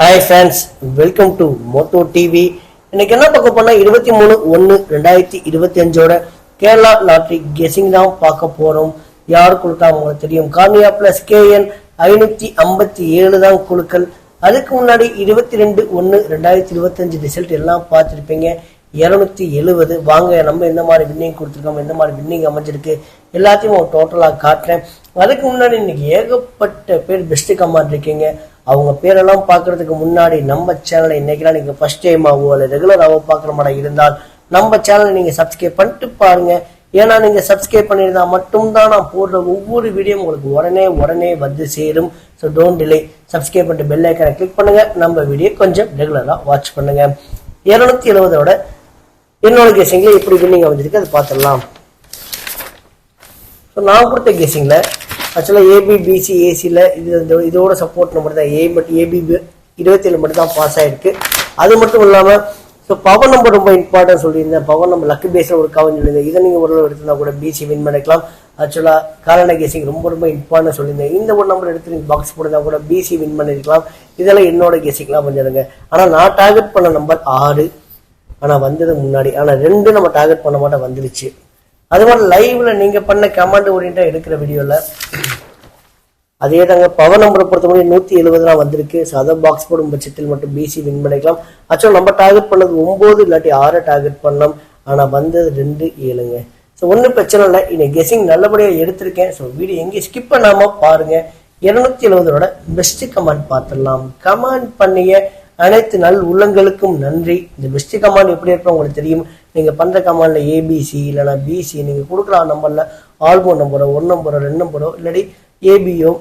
Hi friends, welcome to Moto TV. இன்னைக்கு என்ன பார்க்க போனா 23/1/2025 கேரளா லாட்டரி கெஸிங் தான் பார்க்க போறோம். யார் கொடுத்தா உங்களுக்கு தெரியும். கார்னியா பிளஸ் KN 557 தான் குழுக்கள். அதுக்கு முன்னாடி 22/1/2025 ரிசல்ட் எல்லாம் பார்த்துருப்பீங்க. 270. வாங்க நம்ம எந்த மாதிரி வின்னிங் கொடுத்துருக்கோம், எந்த மாதிரி வின்னிங் அமைஞ்சிருக்கு எல்லாத்தையும் டோட்டலாக காட்டுறேன். அதுக்கு முன்னாடி இன்னைக்கு ஏகப்பட்ட பேர் பெஸ்ட் கமாண்ட் இருக்கீங்க. அவங்க பேரெல்லாம் பார்க்கறதுக்கு முன்னாடி நம்ம சேனலை இன்னைக்கெல்லாம் நீங்க ஃபர்ஸ்ட் டைம் ஆகவோ அல்ல ரெகுலராகவோ பார்க்குற மாதிரி இருந்தால் நம்ம சேனலை நீங்க சப்ஸ்கிரைப் பண்ணிட்டு பாருங்க. ஏன்னா நீங்க சப்ஸ்கிரைப் பண்ணியிருந்தா மட்டும்தான் நான் போடுற ஒவ்வொரு வீடியோ உங்களுக்கு உடனே வந்து சேரும். ஸோ டோன்ட் டிலே, சப்ஸ்கிரைப் பண்ணிட்டு பெல் ஐக்கானை கிளிக் பண்ணுங்க. நம்ம வீடியோ கொஞ்சம் ரெகுலராக வாட்ச் பண்ணுங்க. 270ஓட என்னோட கெஸிங்ல எப்படி வின்னிங் அமைஞ்சிருக்கு அது பார்த்துடலாம். ஸோ நான் கொடுத்த கெஸிங்ல ஆக்சுவலாக ABBC ACல இதோட சப்போர்ட் நம்பர் தான் AB 27 மட்டும் தான் பாஸ் ஆயிருக்கு. அது மட்டும் இல்லாமல் ஸோ பவர் நம்பர் ரொம்ப இம்பார்ட்டன்ட் சொல்லியிருந்தேன். பவர் நம்பர் லக்கு பேஸில் ஒரு கவன் சொல்லியிருந்தேன். இதை நீங்கள் ஒரு எடுத்திருந்தா கூட BC வின் பண்ணிக்கலாம். ஆக்சுவலாக காரண கெஸிங் ரொம்ப இம்பார்ட்டன்ட் சொல்லியிருந்தேன். இந்த ஒரு நம்பர் எடுத்து நீங்கள் பாக்ஸ் போடுறதா கூட BC வின் பண்ணிருக்கலாம். இதெல்லாம் என்னோட கெஸிங்லாம் பண்ணிடுங்க. ஆனால் நான் டார்கெட் பண்ண நம்பர் 6, ஆனால் வந்தது முன்னாடி. ஆனால் 2 நம்ம டார்கெட் பண்ண மாட்டோம் வந்துருச்சு. அது மாதிரி லைவ்ல நீங்க பண்ண கமாண்ட் ஓரியண்டா எடுக்கிற வீடியோல அதே தாங்க. பவர் நம்பரை பொறுத்த முடியும் 170 வந்திருக்கு. ஸோ அதை பாக்ஸ் போடும் பட்சத்தில் மட்டும் BC வின் பண்ணிக்கலாம். ஆக்சுவலாக நம்ம டார்கெட் பண்ணது 9 இல்லாட்டி 6 டார்கெட் பண்ணலாம். ஆனால் வந்தது 2 7ங்க. ஸோ ஒன்றும் பிரச்சனை இல்லை. இன்னைக்கு கெஸிங் நல்லபடியாக எடுத்திருக்கேன். ஸோ வீடியோ எங்கேயும் ஸ்கிப் பண்ணாம பாருங்க. 270ஓட பெஸ்ட் கமாண்ட் பார்த்துடலாம். கமாண்ட் பண்ணிய அனைத்து நல் உள்ளங்களுக்கும் நன்றி. இந்த பெஸ்ட் கமாண்ட் எப்படி இருப்போம் உங்களுக்கு தெரியும். நீங்க பண்ற கமாண்ட்ல ABC இல்லைன்னா BC நீங்க கொடுக்குற நம்பர்ல ஆல்போ நம்பரோ 1 நம்பரோ 2 நம்பரோ இல்லாட்டி ABயோ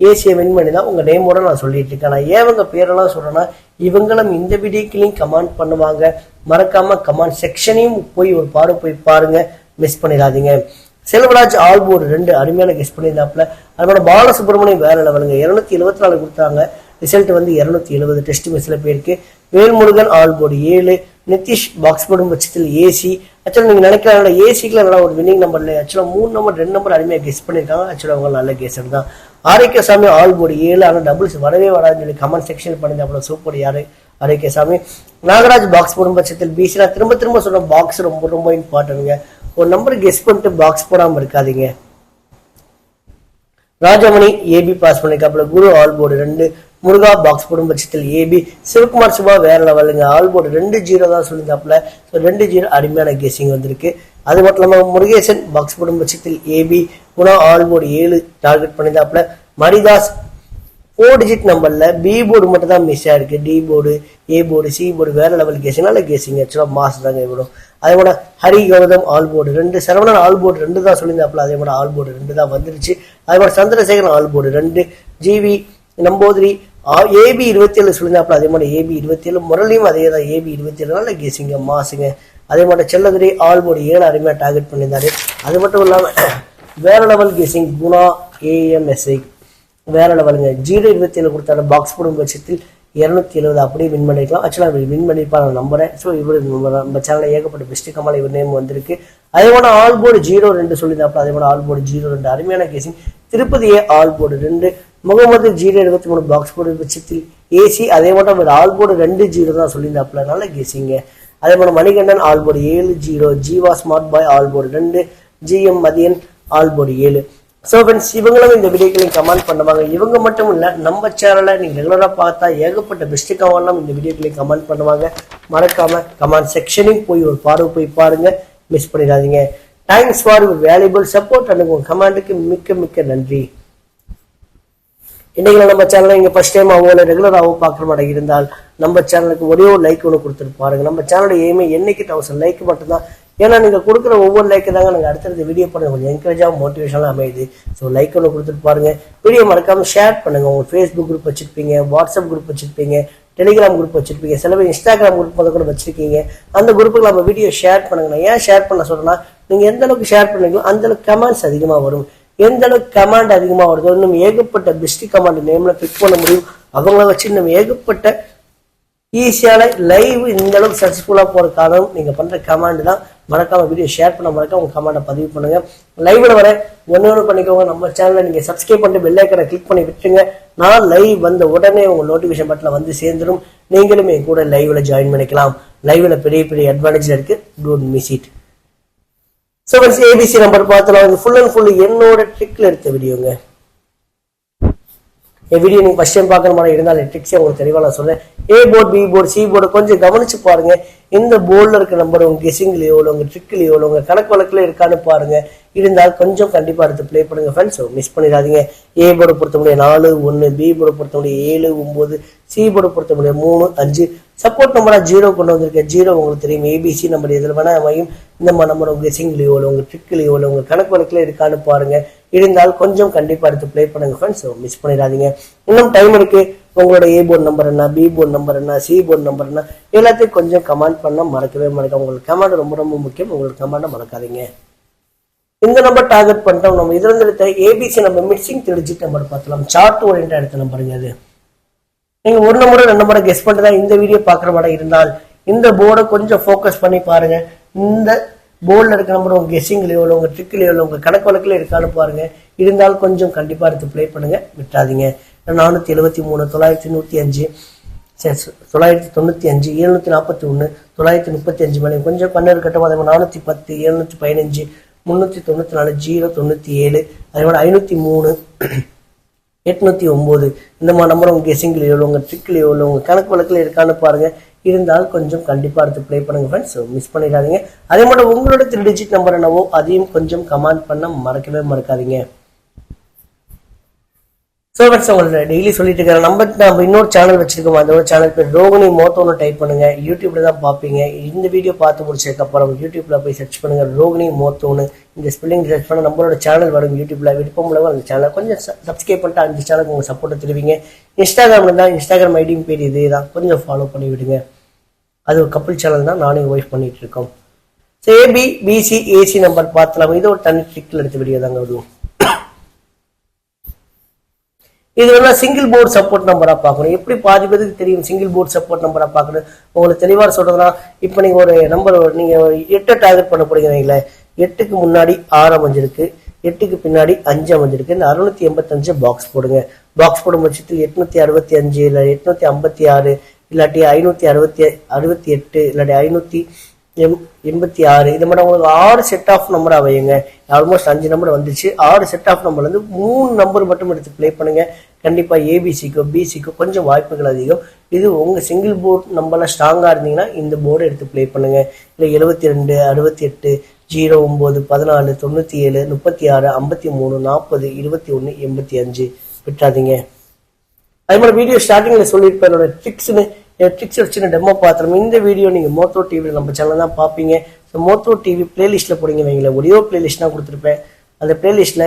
ஏசியை வின் பண்ணி தான் உங்க நேமோட நான் சொல்லிட்டு இருக்கேன். நான் ஏவங்க பேரெல்லாம் சொல்றேன்னா இவங்களும் இந்த வீடியோக்கிலையும் கமெண்ட் பண்ணுவாங்க. மறக்காம கமெண்ட் செக்ஷனையும் போய் ஒரு போய் பாருங்க, மிஸ் பண்ணிடாதீங்க. செல்வராஜ் ஆல்போர்டு 2 அருமையான கெஸ் பண்ணியிருந்தாப்புல. அதோட பாலசுப்ரமணியம் வேற லெவலுங்க. 274 கொடுத்தாங்க. ரிசல்ட் வந்து 270 டெஸ்ட் மிஸ்ல போயிருக்கு. வேல்முருகன் ஆல்போர்டு 7. நிதிஷ் பாக்ஸ் போடும் பட்சத்தில் AC. ஆக்சுவலாக நீங்க நினைக்கிற ஏசிக்குல நல்லா ஒரு வின்னிங் நம்பர்ல ஆக்சுவலாக 3 நம்பர் 2 நம்பர் அருமையாக கெஸ் பண்ணியிருக்காங்க. ஆக்சுவலாக அவங்க நல்ல கெஸ்டர் தான். ஆரோக்கியசாமி ஆல்போர்டு 7. ஆனால் டபுள்ஸ் வரவே வராதுன்னு சொல்லி கமெண்ட் செக்ஷன் பண்ணியிருந்தாப்புல. சூப்பர் யாரு ஆரோக்கியசாமி. நாகராஜ் பாக்ஸ் போடும் பட்சத்தில் BC. நான் திரும்ப சொல்ற பாக்ஸ் ரொம்ப இம்பார்ட்டன்ங்க. ஒரு நம்பர் கெஸ் பண்ணிட்டு பாக்ஸ் போடாம இருக்காதீங்க. ராஜமணி AB பாஸ் பண்ணிருக்காப்புல. குரு ஆல்போர்டு 2. முருகா பாக்ஸ் போடும் பட்சத்தில் AB. சிவகுமார் சுபா வேற லெவலுங்க. ஆல்போர்டு 2-0 தான் சொல்லியிருந்தாப்புல. ஸோ 2-0 அருமையான கெஸிங் வந்திருக்கு. அது மட்டும் இல்லாமல் முருகேசன் பாக்ஸ் போடும் பட்சத்தில் AB. குணா ஆல்போர்டு 7 டார்கெட் பண்ணியிருந்தாப்புல. மரிதாஸ் 4 டிஜிட் நம்பர்ல B போர்டு மட்டும் தான் மிஸ் ஆயிருக்கு. D board A board C board வேற லெவல் கெஸிங். நல்ல கெஸிங் ஆக்சுவலாக மாஸ் தாங்க இவ்வளோ. அதே கூட ஹரி கௌதம் ஆல்போர்டு 2. சரவணன் ஆல்போர்டு 2 தான் சொல்லியிருந்தாப்புல. அதே கூட ஆல்போர்டு 2 தான் வந்துருச்சு. அதே மாதிரி சந்திரசேகரன் ஆல்போர்டு 2. GV Namboothiri AB 27 சொல்லியிருந்தாப்புல. அதே மாதிரி AB 27. முரளியும் அதே தான் AB 27. நல்ல கெஸிங்க மாசுங்க. அதே மாதிரி செல்லதுரை ஆல்போர்டு 7 அருமையா டார்கெட் பண்ணியிருந்தாரு. அது மட்டும் இல்லாம வேற லெவல் கெஸிங் குணா AMSI வேற லெவலுங்க. 0-27 கொடுத்தாரு. பாக்ஸ் போடும் பட்சத்தில் 270 அப்படியே வின் பண்ணிக்கலாம். ஆக்சுவலாக வின் பண்ணிருப்பா நான் நம்புறேன். ஸோ இவர் நம்ம சேனலில் ஏகப்பட்ட பெஸ்ட் கமால் இவர் நேம் வந்திருக்கு. அதே போல ஆல்போர்டு 0-2 சொல்லியிருந்தாப்புல. அதே போல ஆல்போர்டு 0-2 அருமையான கேசிங். திருப்பதி ஆல்போர்டு 2. முகமது 0-23 பாக்ஸ் போடும் பட்சத்தில் AC. அதே போல அவர் ஆல்போர்டு 2-0 தான் சொல்லியிருந்தாப்புல. நல்ல கேசிங்க. அதே போல Manikandan ஆல்போர்டு 7-0. Jeeva smart boy ஆல்போர்டு 2. GM மதியன் ஆல்போர்டு 7. ஸோ ஃப்ரெண்ட்ஸ், இவங்களும் இந்த வீடியோக்களையும் கமெண்ட் பண்ணுவாங்க. இவங்க மட்டும் இல்லை, நம்ம சேனலை நீங்கள் ரெகுலராக பார்த்தா ஏகப்பட்ட பெஸ்ட் கமெண்ட்லாம் இந்த வீடியோக்களையும் கமெண்ட் பண்ணுவாங்க. மறக்காம கமெண்ட் செக்ஷனையும் போய் ஒரு போய் பாருங்க, மிஸ் பண்ணிடாதீங்க. Thanks for valuable support. And உங்கள் கமெண்ட்டுக்கு மிக்க நன்றி. இன்னைக்கு நம்ம சேனலை இங்கே ஃபர்ஸ்ட் டைம் அவங்கள ரெகுலராகவும் பார்க்குற மாதிரி இருந்தால் நம்ம சேனலுக்கு ஒரே ஒரு லைக் ஒன்று கொடுத்துட்டு பாருங்க. நம்ம சேனலோட எய்மே என்னைக்கு 1000 லைக் மட்டும்தான். ஏன்னா நீங்கள் கொடுக்குற ஒவ்வொரு லைக்கு தாங்க நாங்கள் அடுத்தடுத்த வீடியோ பண்ண கொஞ்சம் என்கரேஜாக மோட்டிவேஷனாக அமையுது. ஸோ லைக் ஒன்று கொடுத்துட்டு பாருங்க. வீடியோ மறக்காமல் ஷேர் பண்ணுங்க. உங்கள் ஃபேஸ்புக் குரூப் வச்சிருப்பீங்க, வாட்ஸ்அப் குரூப் வச்சிருப்பீங்க, டெலிகிராம் குரூப் வச்சிருப்பீங்க, சில பேர் இன்ஸ்டாகிராம் குரூப் கூட வச்சிருக்கீங்க. அந்த குரூப்புக்கு நம்ம வீடியோ ஷேர் பண்ணுங்க. நான் ஏன் ஷேர் பண்ண சொல்றேன்னா, நீங்கள் எந்த அளவுக்கு ஷேர் பண்ணீங்களோ அந்த அளவுக்கு கமெண்ட்ஸ் அதிகமாக வரும். எந்த அளவுக்கு கமாண்ட் அதிகமாக வருதோ இன்னும் ஏகப்பட்ட பெஸ்ட் கமாண்ட் நேம்ல பிக் பண்ண முடியும். அவங்கள வச்சு நம்ம ஏகப்பட்ட ஈஸியான லைவ் இந்த அளவுக்கு சக்சஸ்ஃபுல்லா போற காரணம் நீங்க பண்ற கமாண்ட் தான். மறக்காம வீடியோ ஷேர் பண்ண மறக்காம உங்க கமெண்ட்டை பதிவு பண்ணுங்க. லைவ்ல வர ஒன்று பண்ணிக்கோங்க. நம்ம சேனலை நீங்க சப்ஸ்கிரைப் பண்ணிட்டு பெல் ஐக்கனை கிளிக் பண்ணி விட்டுருங்க. நான் லைவ் வந்த உடனே உங்க நோட்டிபிகேஷன் பட்டன்ல வந்து சேர்ந்துடும். நீங்களும் என் கூட லைவ்ல ஜாயின் பண்ணிக்கலாம். லைவ்ல பெரிய பெரிய அட்வான்டேஜ் இருக்கு. Don't miss it. So ABC number பார்த்தலாம். ஃபுல் அண்ட் ஃபுல் என்னோட ட்ரிக்ல எடுத்த வீடியோங்க. என் வீடியோ நீங்க ஃபர்ஸ்ட் டைம் பார்க்குற மாதிரி இருந்தாலும் ட்ரிக்ஸே உங்களுக்கு தெளிவாக நான் சொல்றேன். A board, B board, C board கொஞ்சம் கவனிச்சு பாருங்க. இந்த போர்டில் இருக்க நம்பர் உங்க கெஸிங்லயோ உங்க ட்ரிக்லயோ உங்க கணக்கு வழக்குல இருக்கான்னு பாருங்க. இருந்தால் கொஞ்சம் கண்டிப்பா எடுத்து பிளே பண்ணுங்க ஃப்ரெண்ட்ஸ். மிஸ் பண்ணிடாதீங்க. ஏ போர்டு பொறுத்த முடியும் 4, 1, பி போர்டு பொறுத்த முடியும் 7, 9, சி போர்டு பொறுத்த முடியும் 3, 5. சப்போர்ட் நம்பரா 0 கொண்டு வந்திருக்கேன். 0 உங்களுக்கு தெரியும். ஏபிசி நம்பர் எதில் வேணா அமையும். இந்த நம்பர் உங்க கெஸிங்லயோ உங்க ட்ரிக்லயோ உங்க கணக்கு வழக்குல இருக்கான்னு பாருங்க. இருந்தால் கொஞ்சம் கண்டிப்பா எடுத்து பிளே பண்ணுங்க ஃப்ரெண்ட்ஸ். மிஸ் பண்ணிடாதீங்க. இன்னும் டைம் இருக்கு. உங்களோட ஏ போர்டு நம்பர் என்ன, பி போர்டு நம்பர் என்ன, சி போர்டு நம்பர் என்ன எல்லாத்தையும் கொஞ்சம் கமெண்ட் பண்ண மறக்கவே மறக்காம. உங்களுக்கு கமெண்ட் ரொம்ப ரொம்ப முக்கியம். உங்களுக்கு கமெண்ட் மறக்காதீங்க. இந்த நம்பர் டார்கெட் பண்ணிட்டோம். நம்ம இதுல இருந்து எடுத்த ABC number mixing 3 digit number பார்த்தலாம். சார்ட் ஓரியன்டா எடுத்த நம்பருங்க அது. நீங்க ஒரு நம்பரை 2 நம்பரை கெஸ் பண்ணிட்டு இந்த வீடியோ பாக்குற மாதிரி இருந்தால் இந்த போர்டை கொஞ்சம் ஃபோக்கஸ் பண்ணி பாருங்க. இந்த போர்டில் இருக்க நம்பர் உங்க கெஸிங்லயோ உங்க ட்ரிக்லயோ உங்க கணக்கு வழக்குல இருக்கான்னு பாருங்க. இருந்தால் கொஞ்சம் கண்டிப்பா எடுத்து பிளே பண்ணுங்க. விட்டாதீங்க. 473, 905, 995, 741, 935 மேலே கொஞ்சம் கண்ணு கட்டும். அதே மாதிரி 410, 715, 394, 097, அதே மாதிரி 503, 809 இந்த மாதிரி நம்பர் உங்க கெஸிங்லயோ உங்க ட்ரிக்லயோ உங்க கணக்கு வழக்குல இருக்கான்னு பாருங்க. இருந்தால் கொஞ்சம் கண்டிப்பா எடுத்து பிளே பண்ணுங்க ஃப்ரெண்ட்ஸ். மிஸ் பண்ணிடாதீங்க. அதே மாதிரி உங்களோட 3 டிஜிட் நம்பர் என்னவோ அதையும் கொஞ்சம் கமெண்ட் பண்ண மறக்கவே மறக்காதீங்க. ஸோ ஃப்ரெண்ட்ஸ் உங்களை டெய்லி சொல்லிட்டு இருக்கிற நம்ம இன்னொரு சேனல் வச்சிருக்கோம். அதோட சேனல் பேர் ரோகிணி மோத்தோன்னு டைப் பண்ணுங்க. யூடியூப்ல தான் பார்ப்பீங்க. இந்த வீடியோ பார்த்து முடிச்சதுக்கு அப்புறம் யூடியூப்ல போய் சர்ச் பண்ணுங்க ரோகிணி மோத்தோன்னு. இந்த ஸ்பெல்லிங் சர்ச் பண்ண நம்மளோட சேனல் வரும். யூடியூப்ல விருப்பம் உள்ளவங்க அந்த சேனல் கொஞ்சம் சப்ஸ்கிரைப் பண்ணிட்டு அந்த சேனலுக்கு உங்க சப்போர்ட் தருவீங்க. இன்ஸ்டாகிராம்ல தான் இன்ஸ்டாகிராம் ஐடியும் பேர் இதே தான். கொஞ்சம் ஃபாலோ பண்ணி விடுங்க. அது ஒரு கப்பிள் சேனல் தான். நானும் ஒய்ஃப் பண்ணிட்டு இருக்கோம். ஏபி, பிசி, ஏசி நம்பர் பார்த்தலாம். இது ஒரு தனி ட்ரிக்ல எடுத்த வீடியோ தாங்க அதுவும். இது வந்து சிங்கிள் போர்டு சப்போர்ட் நம்பரா பார்க்கணும். எப்படி பாதி பேருக்கு தெரியும் சிங்கிள் போர்டு சப்போர்ட் நம்பரா பார்க்கணும். உங்களுக்கு தெளிவாக சொல்றதுனா இப்போ நீங்க ஒரு நம்பர் நீங்க 8 டார்கெட் பண்ண போறீங்க வைங்களேன். 8க்கு முன்னாடி 6 அமைஞ்சிருக்கு, 8க்கு பின்னாடி 5 அமைஞ்சிருக்கு. இந்த 685 பாக்ஸ் போடுங்க. பாக்ஸ் போடும் பட்சத்தில் 865 இல்லை 856 இல்லாட்டி 568 இல்லாட்டி 586 இது மாதிரி உங்களுக்கு 6 செட் ஆஃப் நம்பர் அமையுங்க. ஆல்மோஸ்ட் 5 நம்பர் வந்துச்சு. 6 செட் ஆஃப் நம்பர்ல இருந்து 3 நம்பர் மட்டும் எடுத்து பிளே பண்ணுங்க. கண்டிப்பா ஏபிசிக்கோ பிசிக்கோ கொஞ்சம் வாய்ப்புகள் அதிகம். இது உங்க சிங்கிள் போர்டு நம்பர்ல ஸ்ட்ராங்கா இருந்தீங்கன்னா இந்த போர்டு எடுத்து பிளே பண்ணுங்க. இல்லை 72, 68, 09, 14, 97, 36, 53, 40, 21, 85 விட்டுறாதீங்க. அதே மாதிரி வீடியோ ஸ்டார்டிங்ல சொல்லியிருப்பேன் என்னோட ட்ரிக்ஸ் வச்சு டெமோ பார்த்துருவோம். இந்த வீடியோ நீங்க மோத்தோ டிவி நம்ம சேனல் தான் பார்ப்பீங்க. ஸோ மோத்தோ டிவி பிளேலிஸ்ட்ல போடுங்க வைங்களேன். ஒரே பிளேலிஸ்ட் தான் கொடுத்துருப்பேன். அந்த பிளேலிஸ்ட்ல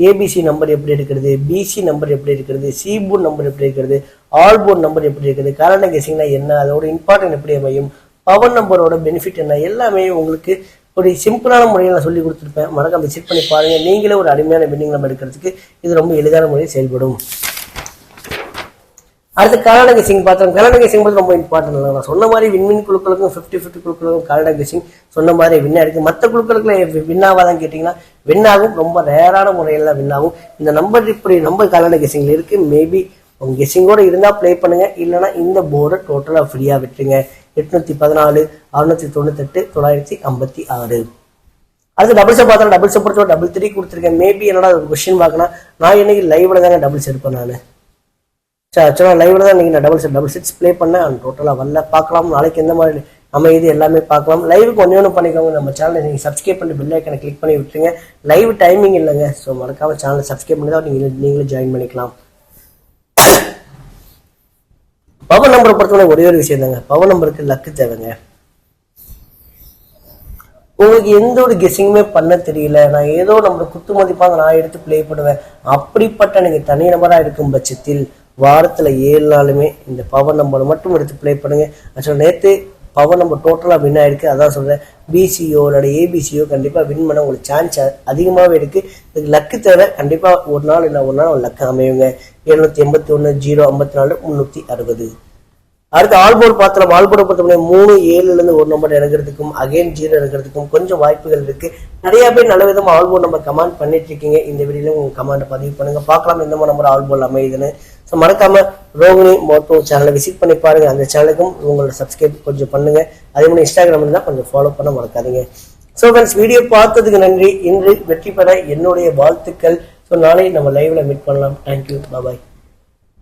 ஏபிசி நம்பர் எப்படி எடுக்கிறது, பிசி நம்பர் எப்படி எடுக்கிறது, சி போர்டு நம்பர் எப்படி எடுக்கிறது, ஆல் போர்டு நம்பர் எப்படி எடுக்கிறது, கரண்ட் கெஸிங்னா என்ன, அதோட இம்பார்ட்டன்ட் எப்படி அமையும், பவர் நம்பரோட பெனிஃபிட் என்ன, எல்லாமே உங்களுக்கு ஒரு சிம்பிளான முறையில் நான் சொல்லி கொடுத்துருப்பேன். மறக்காம விசிட் பண்ணி பாருங்க. நீங்களே ஒரு அருமையான வின்னிங் நம்பர் எடுக்கிறதுக்கு இது ரொம்ப எளிதான முறையில் செயல்படும். அடுத்து கரண்ட் கெஸிங் பார்த்தோம். கரண்ட் கெஸிங் வந்து ரொம்ப இம்பார்ட்டன்ட். நான் சொன்ன மாதிரி வின்மின் குழுக்களுக்கும் 50-50 குழுக்களுக்கும் கரண்ட் கெஸிங் சொன்ன மாதிரி வின்னா இருக்கு. மற்ற குழுக்களுக்குள்ள வின்னாவாதான் கேட்டீங்கன்னா வின்னாகும். ரொம்ப ரேரான முறையில் தான் வின்னாகும். இந்த நம்பர் இப்படி நம்பர் கரண்ட் கெஸிங்ல இருக்கு. மேபி உங்க கெஸிங்கோட இருந்தா பிளே பண்ணுங்க. இல்லைன்னா இந்த போர்டை டோட்டலா ஃப்ரீயா விட்டுருங்க. 814, 698, 956. அடுத்து டபுள்ஸை பார்த்தா டபுள்ஸை பொறுத்தவரை 3 கொடுத்துருக்கேன். மேபி என்னடா ஒரு கொஸ்டின் பார்க்கணும். நான் இன்னைக்கு லைவ்ல தாங்க டபுள்ஸ் எடுப்பேன். நான் ஆக்சுவலாக லைவ்ல தான் நீங்கள் டபுள் செட்ஸ் ப்ளே பண்ணேன். டோட்டலாக வரல. பார்க்கலாம் நாளைக்கு எந்த மாதிரி நம்ம இது எல்லாமே பார்க்கலாம். லைவுக்கு ஒன்று பண்ணிக்கோங்க. நம்ம சேனலை நீங்கள் சப்ஸ்கிரைப் பண்ணி பெல் ஐக்கனை கிளிக் பண்ணி விட்டுருங்க. லைவ் டைமிங் இல்லைங்க. ஸோ மறக்காம சேனலை சப்ஸ்கிரைப் பண்ணி தான் நீங்களே ஜாயின் பண்ணிக்கலாம். பவர் நம்பரை பொறுத்தவரை ஒரே ஒரு விஷயம் தாங்க. பவர் நம்பருக்கு லக்கு தேவைங்க. உங்களுக்கு எந்த ஒரு கெஸிங்குமே பண்ண தெரியல, நான் ஏதோ நம்ம குத்து மதிப்பாங்க நான் எடுத்து பிளே பண்ணுவேன், அப்படிப்பட்ட நீங்க தனி நம்பரா இருக்கும் பட்சத்தில் வாரத்துல 7 நாளுமே இந்த பவர் நம்பர் மட்டும் எடுத்து பிளே பண்ணுங்க. ஆக்சுவலா நேற்று பவர் நம்பர் டோட்டலா வின் ஆயிருக்கு. அதான் சொல்றேன், பிசிஓ இல்ல ஏபிசிஓ கண்டிப்பா வின் பண்ண உங்களுக்கு சான்ஸ் அதிகமாவே இருக்கு. இதுக்கு லக்கு தேவை. கண்டிப்பா ஒரு நாள் இல்ல ஒரு நாள் லக்கு அமையுங்க. 781, 054, 360. அடுத்து ஆல்போர்ட் பாத்திரம். ஆல்போர்டை பொறுத்தவரை 3, 7ல ஒரு நம்பர் இறங்குறதுக்கும் அகைன் 0 இறங்குறதுக்கும் கொஞ்சம் வாய்ப்புகள் இருக்கு. நிறைய பேர் நல்ல விதமா ஆல்போர்ட் நம்பர் கமெண்ட் பண்ணிட்டு இருக்கீங்க. இந்த வீடியோல உங்க கமெண்ட் பதிவு பண்ணுங்க, பார்க்கலாம் எந்த மாதிரி நம்பர் ஆல்போர்ட் அமையுதுன்னு. ஸோ மறக்காம ரோகிணி மோட்டோ சேனலை விசிட் பண்ணி பாருங்க. அந்த சேனலுக்கும் உங்களோட சப்ஸ்கிரைப் கொஞ்சம் பண்ணுங்க. அதே மாதிரி இன்ஸ்டாகிராம் இருந்தால் கொஞ்சம் ஃபாலோ பண்ண மறக்காதீங்க. ஸோ ஃப்ரெண்ட்ஸ், வீடியோ பார்த்ததுக்கு நன்றி. இன்று வெற்றி பெற என்னுடைய வாழ்த்துக்கள். ஸோ நாளை நம்ம லைவ்ல மீட் பண்ணலாம். தேங்க்யூ, பாய்.